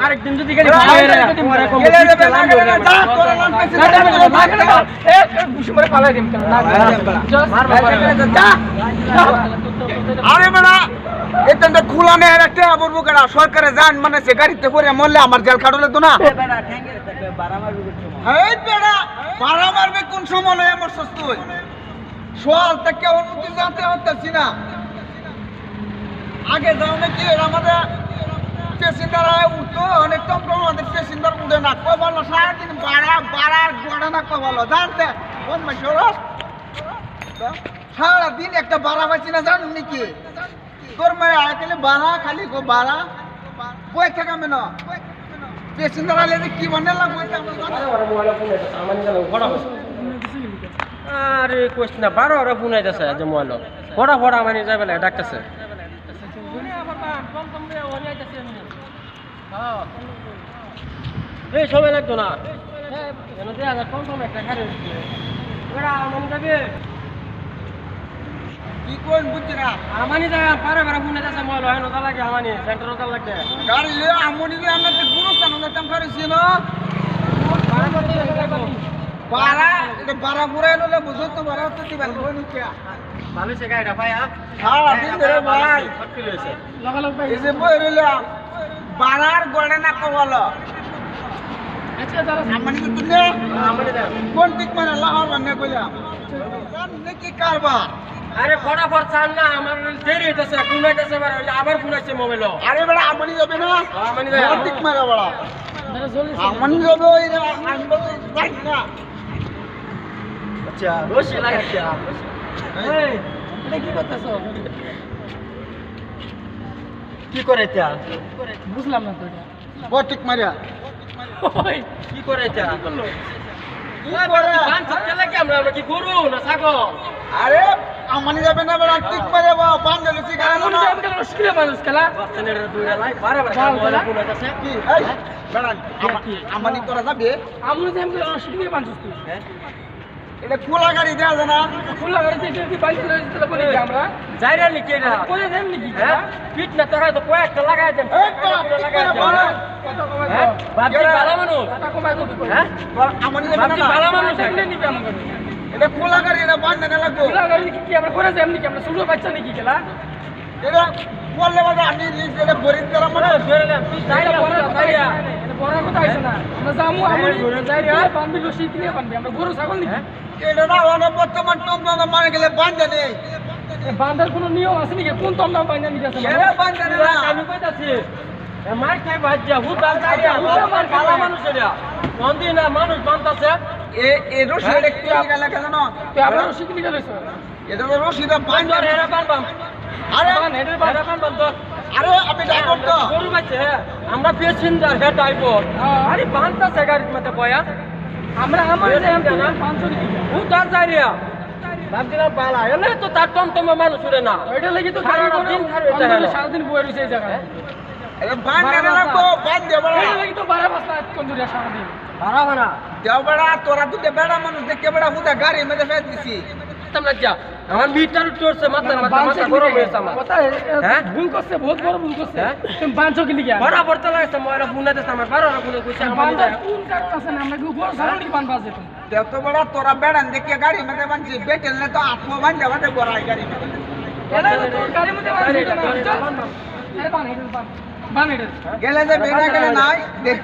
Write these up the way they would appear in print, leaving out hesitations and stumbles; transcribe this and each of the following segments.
আরেকদিন যদি খোলা নেই একটা বলবো কেনা সরকারে যান মানে সে গাড়িতে করে মরলে আমার জেল খাটলে তো না ভাড়া মারবে কোন সময় নয় আমার সস্ত সোয়াল থেকে অনুমতি জানতে হতেছি না আগে যাও নাকি আমাদের প্যাসেঞ্জার উঠতো অনেক কম আমাদের প্যাসেঞ্জার উঠে না কো বলো সারাদিন বাড়ার গোড়া না কো বলো জানতে কোন মাস সারাদিন একটা বাড়া পাচ্ছি না জানুন নাকি তোর মেয়ে আইকালে বাড়া খালি গো বাড়া বই থাকা মেন প্যাসেঞ্জার আলে কি বানে লাগবে আরে কোশ না 12 ওরা ফোন আইতাছে যে মোবাইল বড় বড় মানে যাবে না ডাকতেছে এই সময় লাগতো না কেন দেয়া যা কম কম একটা খারে ওরা মন যাবে কি কোন বুঝছি না আমানি যা পারে পারে ফোন আইতাছে মোবাইল হয় না লাগে আমানি সেন্টার ওটা লাগে গাড়ি লে আমনি লে আমরা তো গুরুস্থান যেতাম করেছি না বারা এটা বারা পুরাই নলে বুঝো তো বারা তো দিবেন কোন কি ভালো সে গাড়িটা ভাই হ্যাঁ দিন ধরে ভাই ফটকি লইছে লাগালাগ ভাই এই যে বই রইলা বারার গড়ে না কো বলো আচ্ছা দাদা আমনি তো তুলে আমানি দা কোন ঠিক মানে লাহোর বানে কইলাম জান নাকি কারবা আরে ফটাফট চান না আমার দেরি হইতাছে ফোন আইতাছে আবার ফোন আইছে মোবাইল আরে বড় আমনি যাবে না আমানি দা ঠিক মারা বড় আমনি যাবে ওই আমি বলতে যাই না আচ্ছা রশি লাগাচ্ছা এই এটা কি করতেছো কি করে এটা বুঝলাম না তো এটা বটিক মারিয়া ওই কি করে এটা কি করলো কি করে পান সত্যি লাগে আমরা কি গরু না ছাগল আরে আমনি যাবে না বড় ঠিক মারে বা পান গেল সিগারা আমি না যাবে কেন মুশকিলে মানুষ খেলা বাচ্চাদের দুইটা লাই বারবার মোবাইল ফোন আইতাছে কি এই বড় আমনি তোরা যাবে আমি যাবে কেন মুশকিলে মানুষ তুই হ্যাঁ এটা খোলা গাড়ি দেয়া যায় না খোলা গাড়িতে কি বাইক চলে যেতে বলি আমরা যাইরা লিখে না কোনে দেন নাকি হ্যাঁ পিট না তোরা তো কয়েকটা লাগাই দেন এই লাগাই দেন কত কমাই দাও বাপজি ভালো মানুষ কত কমাই কত হ্যাঁ আমনি যাবে বাপজি না ভালো মানুষ এমনি নিবে আমাকে এটা খোলা গাড়ি এটা বান না লাগবে খোলা গাড়ি কি আমরা করে যাই এমনি কি আমরা ছোট বাচ্চা নাকি খেলা এটা বললে বাবা আমি এটা বরিদ করা মানে ধরেলাম তুই যাইরা যাইরা এটা বড় কথা আইছ না আমরা জামু আমনি যাইরা বান্ধি লসি কিনে বান্ধি আমরা গরু ছাগল নাকি এটা না অনেক বর্তমান টমটম মানে গেলে বান্ধে নেই বান্ধার কোনো নিয়ম আছে নাকি কোন টমটম বান্ধা নিতে আছে সেটা বান্ধে না আমি কইতাছি মার খাই বাজ্জা হুদাল যাইরা হুদাল ভালো মানুষ এরা মন্দি না মানুষ বান্ধাছে এ রশি এটা কি গেল কেন তুই আমরা লসি কিনে গেলছ এটা তো রশিটা বান্ধে বান্ধর হেরা বানবাম আরে হেডের বানবাম তো আরে আমি ড্রাইভার তো গরু বাচ্চা আমরা প্যাসেঞ্জার হে ড্রাইভার আরে বানতাছে গাড়ির মধ্যে বয়া আমরা আমার যে 500 হুদাল যাইরা ভাবছিলাম পালা এলে তো তার টমটম মানুষ উড়ে না ওইটা লাগি তো সারাদিন সারাদিন বয়ে রয়েছে এই জায়গায় এটা বান্ধে না লাগবো বান্ধে বড় ওইটা লাগি তো 12 বস্তা কোন দূরে সারাদিন ভাড়া ভাড়া দেও বড় তোরা তো বেড়া মানুষ দেখে বেড়া হুদা গাড়ি মধ্যে ফেলে দিছি তোমরা যা আমার মিটার চড়ছে মাথা গরম হয়েছে আমার কথা হ্যাঁ ভুল করছে বহুত বড় ভুল করছে তুমি 500 কি লিখা বড় বড় লাগাইছে ময়রা ফোনাতে আমার 12 ফোনে কইছে আমার যায় কোন কাটতাছে না আমরা কি বড় সারানি বান বাজে তুমি দেও তো বড় তোরা বেড়ান দেখে গাড়ি মধ্যে বানছি বেটেল না তো আত্ম বান্ধে বাটে বড়াই গাড়ি এটা তো গাড়ি মধ্যে বাজে আরে বান এটা গেলে যে বেড়া গেলে নাই দেখ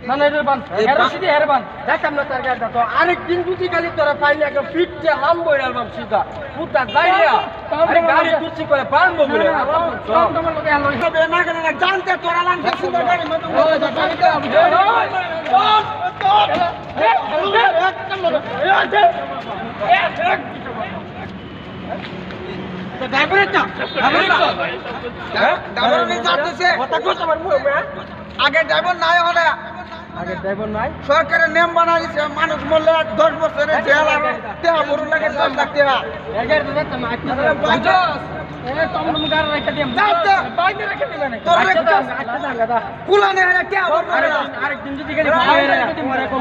মানে এর বান এর সিধে এর বান দেখাম না তার গাড়িটা তো আরেক দিন বুঝি গালি তোরা পাইনি একদম ফিটতে লাম্বই অ্যালবাম সিধা পুতা যাইয়া আরে গাড়ি তুচি করে বানবো বলে তোমার লোকে আলো হবে না গেলে না জানতে তোরা লানতে সুন্দর গাড়ি মধ্যে আগে ড্রাইভার নাই হলে আগে ড্রাইভার নাই সরকারের নিয়ম বানাইছে মানুষ মরলে 10 বছরের জেল আর টাকা বড় লাগে 10 লাখ টাকা এগার দিন তো মাইক না টমটম গাড়ি রেখে দিম বাইরে রেখে দিবেন তোর আচ্ছা দাদা কুলানে হলে টাকা বড় লাগে আরেকদিন যদি গেলে বাইরে রেখে দিম মরে কম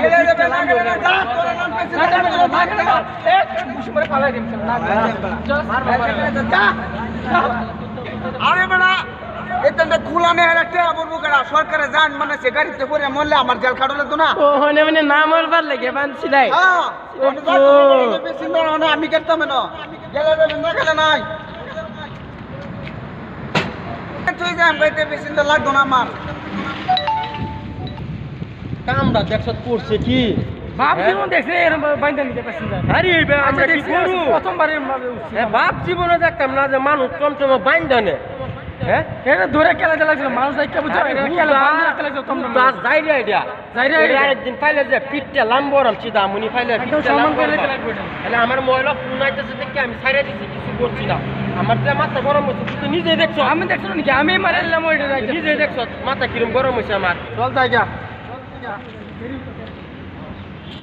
আরে বেড়া এটা কুলানে হলে টাকা বড় করে সরকারে জান মানে সে গাড়িতে করে মরলে আমার জেল খাটলে তো না ওখানে মানে নাম আরবার লেগে বানছি নাই হ্যাঁ বেশি না আমি করতাম না গেলে না গেলে নাই তুই যাম গাইতে বেশি লাগতো না আমার কামটা দেখছ করছে কি বাপ জীবন দেখছে এরকম বাইন্দা নিতে পারছেন না আরে আমরা কি করু প্রথমবারের ভাবে উঠছি বাপ জীবনে দেখতাম না যে মানুষ টমটমে বাইন্দানে হ্যাঁ এটা ধরে খেলাতে লাগছিল মানুষ দেখতে বুঝছো খেলা বান্ধা রাখতে লাগছিল টমটম যাইরে আইডিয়া যাইরে আইডিয়া। আরেকদিন ফাইলে যে পিঠটা লাম্বরাম চিদা মুনি ফাইলে একদম সম্মান করে রেখে লাগবে এটা। তাহলে আমার ময়লা ফোন আইতেছে দেখে আমি ছাইরা দিছি কিছু করছি না আমার যে মাথা গরম হচ্ছে তুই নিজেই দেখছো আমি দেখছো নাকি আমি মারাইলাম ওইটা নিজেই দেখছো মাথা কিরম গরম হয়েছে আমার চল জায়গা